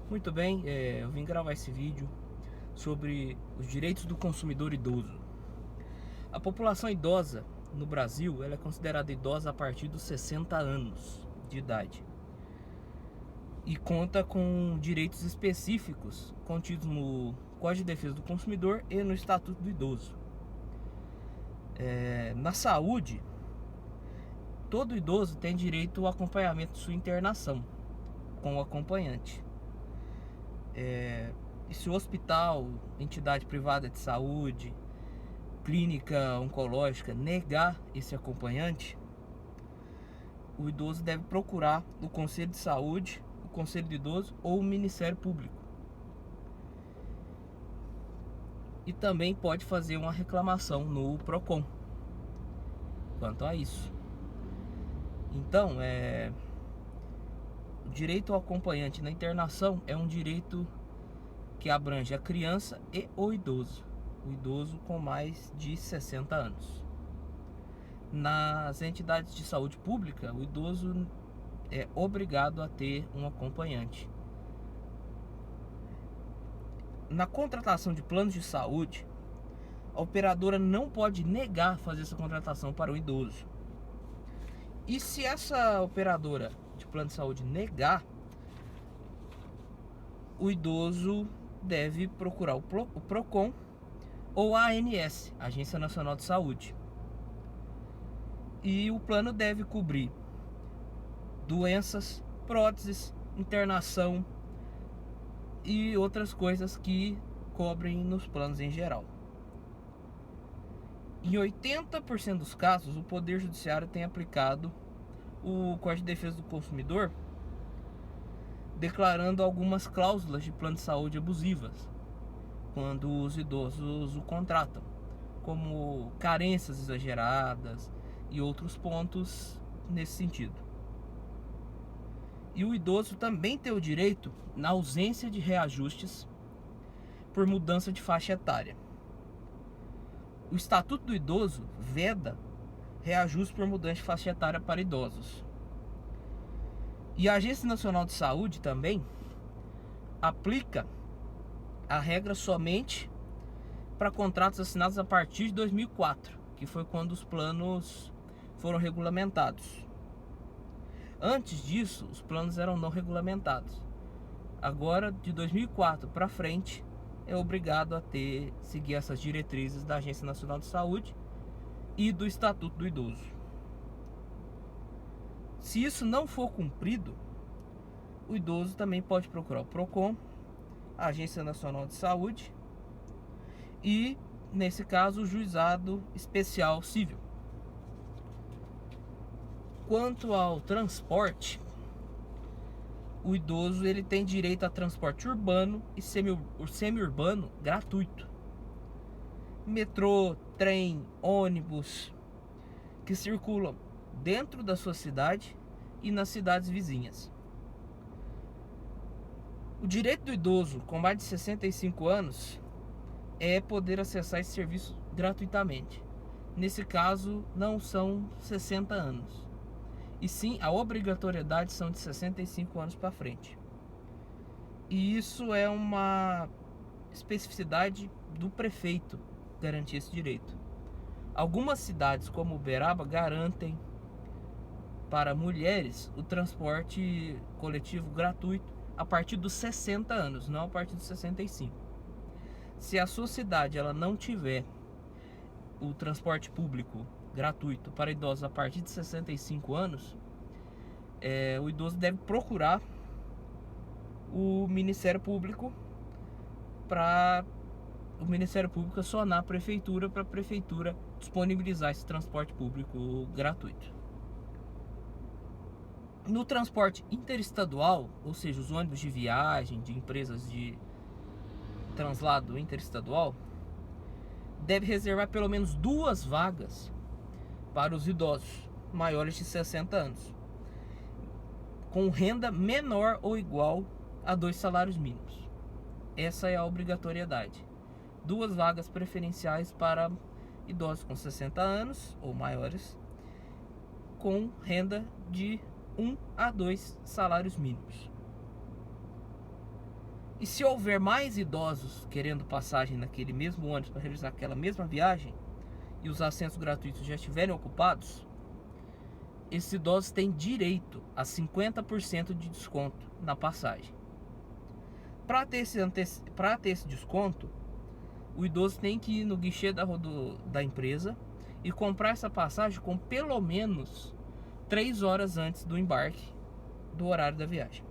Muito bem, eu vim gravar esse vídeo sobre os direitos do consumidor idoso. A população idosa no Brasil, ela é considerada idosa a partir dos 60 anos de idade e conta com direitos específicos contidos no Código de Defesa do Consumidor e no Estatuto do Idoso. Na saúde, todo idoso tem direito ao acompanhamento de sua internação com o acompanhante. E se o hospital, entidade privada de saúde, clínica oncológica negar esse acompanhante, o idoso deve procurar o Conselho de Saúde, o Conselho do Idoso ou o Ministério Público. E também pode fazer uma reclamação no PROCON quanto a isso. Então, o direito ao acompanhante na internação é um direito que abrange a criança e o idoso com mais de 60 anos. Nas entidades de saúde pública, o idoso é obrigado a ter um acompanhante. Na contratação de planos de saúde, a operadora não pode negar fazer essa contratação para o idoso. E se essa operadora de plano de saúde negar, o idoso deve procurar o PROCON ou a ANS, Agência Nacional de Saúde. E o plano deve cobrir doenças, próteses, internação e outras coisas que cobrem nos planos em geral. Em 80% dos casos, o Poder Judiciário tem aplicado o Código de Defesa do Consumidor, declarando algumas cláusulas de plano de saúde abusivas quando os idosos o contratam, como carências exageradas e outros pontos nesse sentido. E o idoso também tem o direito na ausência de reajustes por mudança de faixa etária. O Estatuto do Idoso veda reajuste por mudança de faixa etária para idosos. E a Agência Nacional de Saúde também aplica a regra somente para contratos assinados a partir de 2004, que foi quando os planos foram regulamentados. Antes disso, os planos eram não regulamentados. Agora, de 2004 para frente, é obrigado a seguir essas diretrizes da Agência Nacional de Saúde e do Estatuto do Idoso. Se isso não for cumprido, o idoso também pode procurar o PROCON, a Agência Nacional de Saúde e, nesse caso, o Juizado Especial Civil. Quanto ao transporte, o idoso ele tem direito a transporte urbano e semi-urbano gratuito. Metrô, trem, ônibus que circulam dentro da sua cidade e nas cidades vizinhas. O direito do idoso com mais de 65 anos é poder acessar esse serviço gratuitamente. Nesse caso, não são 60 anos, e sim a obrigatoriedade são de 65 anos para frente. E isso é uma especificidade do prefeito garantir esse direito. Algumas cidades, como Uberaba, garantem para mulheres o transporte coletivo gratuito a partir dos 60 anos, não a partir dos 65. Se a sua cidade ela não tiver o transporte público gratuito para idosos a partir de 65 anos, o idoso deve procurar o Ministério Público para o Ministério Público acionar a prefeitura para a prefeitura disponibilizar esse transporte público gratuito. No transporte interestadual, ou seja, os ônibus de viagem de empresas de translado interestadual, deve reservar pelo menos 2 vagas para os idosos maiores de 60 anos, com renda menor ou igual a 2 salários mínimos. Essa é a obrigatoriedade. 2 vagas preferenciais para idosos com 60 anos ou maiores, com renda de 1 a 2 salários mínimos. E se houver mais idosos querendo passagem naquele mesmo ônibus para realizar aquela mesma viagem e os assentos gratuitos já estiverem ocupados, esses idosos têm direito a 50% de desconto na passagem. Para ter esse desconto, o idoso tem que ir no guichê da empresa e comprar essa passagem com pelo menos 3 horas antes do embarque do horário da viagem.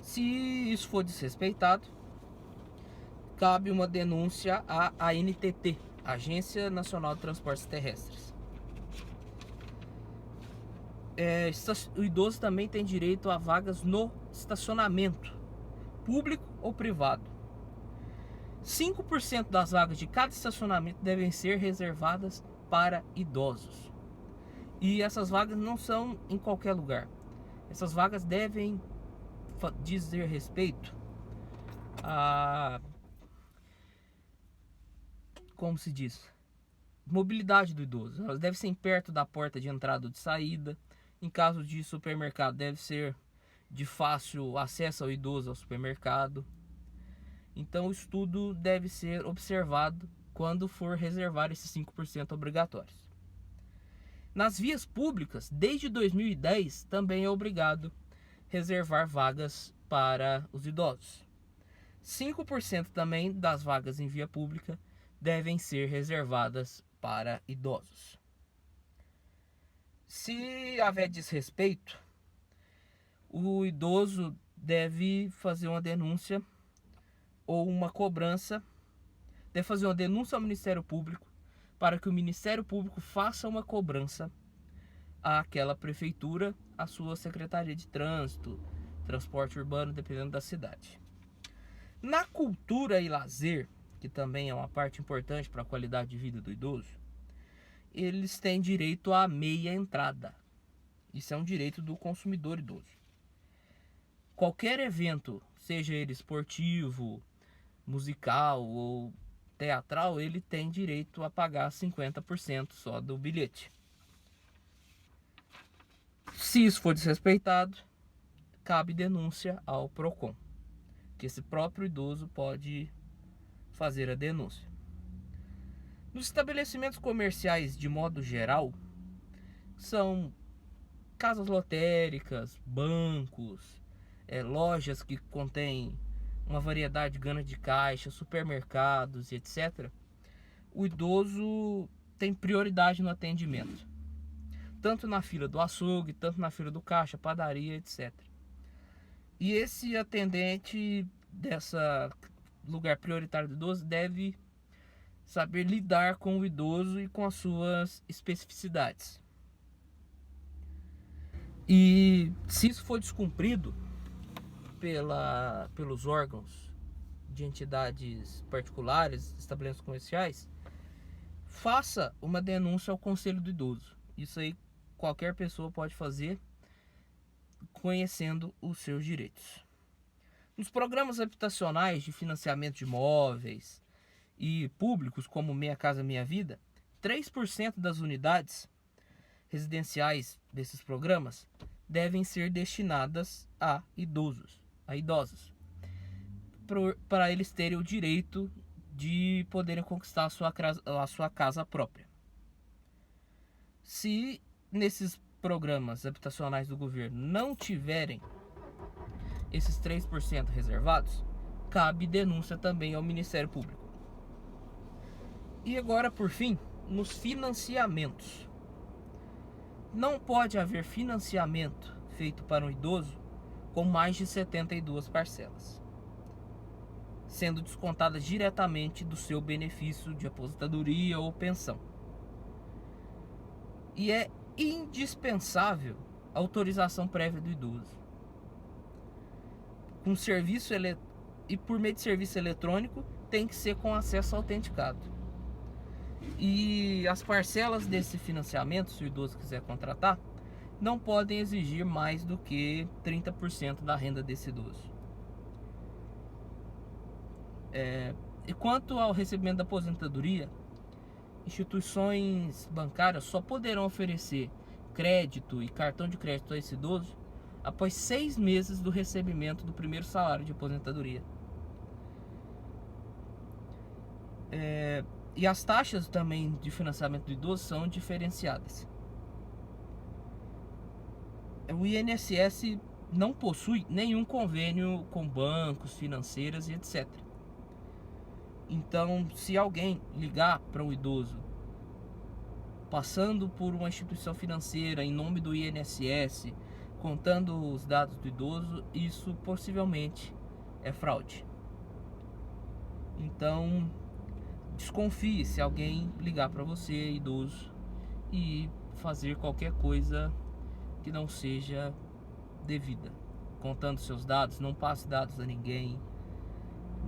Se isso for desrespeitado, cabe uma denúncia à ANTT, Agência Nacional de Transportes Terrestres. O idoso também tem direito a vagas no estacionamento, público ou privado. 5% das vagas de cada estacionamento devem ser reservadas para idosos. E essas vagas não são em qualquer lugar. Essas vagas devem dizer respeito a, como se diz, mobilidade do idoso. Elas devem ser perto da porta de entrada ou de saída. Em caso de supermercado, deve ser de fácil acesso ao idoso ao supermercado. Então o estudo deve ser observado quando for reservar esses 5% obrigatórios. Nas vias públicas, desde 2010, também é obrigado reservar vagas para os idosos. 5% também das vagas em via pública devem ser reservadas para idosos. Se haver desrespeito, o idoso deve fazer uma denúncia ou uma cobrança, deve fazer uma denúncia ao Ministério Público para que o Ministério Público faça uma cobrança àquela prefeitura, à sua Secretaria de Trânsito, Transporte Urbano, dependendo da cidade. Na cultura e lazer, que também é uma parte importante para a qualidade de vida do idoso, eles têm direito à meia entrada. Isso é um direito do consumidor idoso. Qualquer evento, seja ele esportivo, musical ou teatral, ele tem direito a pagar 50% só do bilhete. Se isso for desrespeitado, cabe denúncia ao PROCON, que esse próprio idoso pode fazer a denúncia. Nos estabelecimentos comerciais, de modo geral, são casas lotéricas, bancos, lojas que contêm uma variedade grande de caixas, supermercados, etc. O idoso tem prioridade no atendimento, tanto na fila do açougue, tanto na fila do caixa, padaria, etc. E esse atendente desse lugar prioritário do idoso deve saber lidar com o idoso e com as suas especificidades. E se isso for descumprido pelos órgãos de entidades particulares, estabelecimentos comerciais, faça uma denúncia ao Conselho do Idoso. Isso aí qualquer pessoa pode fazer, conhecendo os seus direitos. Nos programas habitacionais de financiamento de imóveis e públicos, como Minha Casa Minha Vida, 3% das unidades residenciais desses programas devem ser destinadas a idosos, para eles terem o direito de poderem conquistar a sua casa própria. Se nesses programas habitacionais do governo não tiverem esses 3% reservados, cabe denúncia também ao Ministério Público. E agora, por fim, nos financiamentos. Não pode haver financiamento feito para um idoso com mais de 72 parcelas, sendo descontadas diretamente do seu benefício de aposentadoria ou pensão. E é indispensável a autorização prévia do idoso. E por meio de serviço eletrônico, tem que ser com acesso autenticado. E as parcelas desse financiamento, se o idoso quiser contratar, não podem exigir mais do que 30% da renda desse idoso. E quanto ao recebimento da aposentadoria, instituições bancárias só poderão oferecer crédito e cartão de crédito a esse idoso após 6 meses do recebimento do primeiro salário de aposentadoria. E as taxas também de financiamento do idoso são diferenciadas. O INSS não possui nenhum convênio com bancos, financeiras e etc. Então, se alguém ligar para um idoso passando por uma instituição financeira em nome do INSS, contando os dados do idoso, isso possivelmente é fraude. Então, desconfie se alguém ligar para você, idoso, e fazer qualquer coisa que não seja devida. Contando seus dados, não passe dados a ninguém,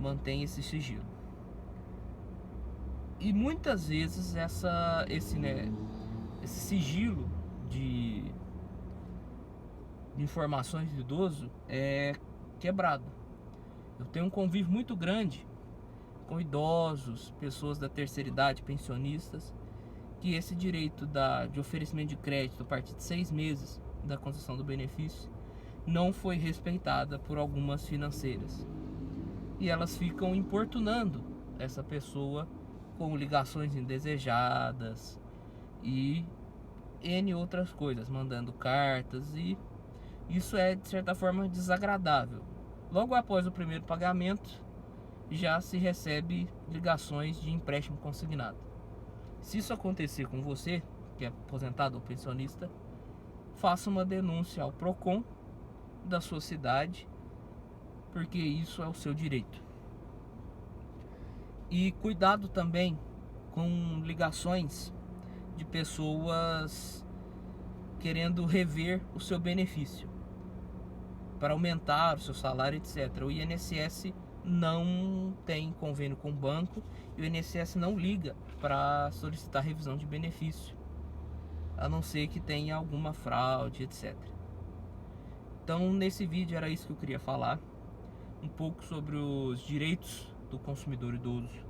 mantenha esse sigilo. E muitas vezes esse sigilo de informações do idoso é quebrado. Eu tenho um convívio muito grande com idosos, pessoas da terceira idade, pensionistas, que esse direito de oferecimento de crédito a partir de 6 meses da concessão do benefício não foi respeitada por algumas financeiras. E elas ficam importunando essa pessoa com ligações indesejadas e N outras coisas, mandando cartas, e isso é de certa forma desagradável. Logo após o primeiro pagamento já se recebe ligações de empréstimo consignado. Se isso acontecer com você, que é aposentado ou pensionista, faça uma denúncia ao PROCON da sua cidade, porque isso é o seu direito. E cuidado também com ligações de pessoas querendo rever o seu benefício para aumentar o seu salário, etc. O INSS não tem convênio com o banco e o INSS não liga para solicitar revisão de benefício, a não ser que tenha alguma fraude, etc. Então, nesse vídeo era isso que eu queria falar, um pouco sobre os direitos do consumidor idoso,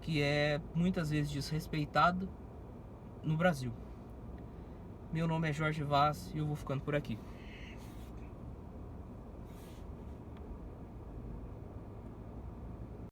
que é muitas vezes desrespeitado no Brasil. Meu nome é Jorge Vaz e eu vou ficando por aqui.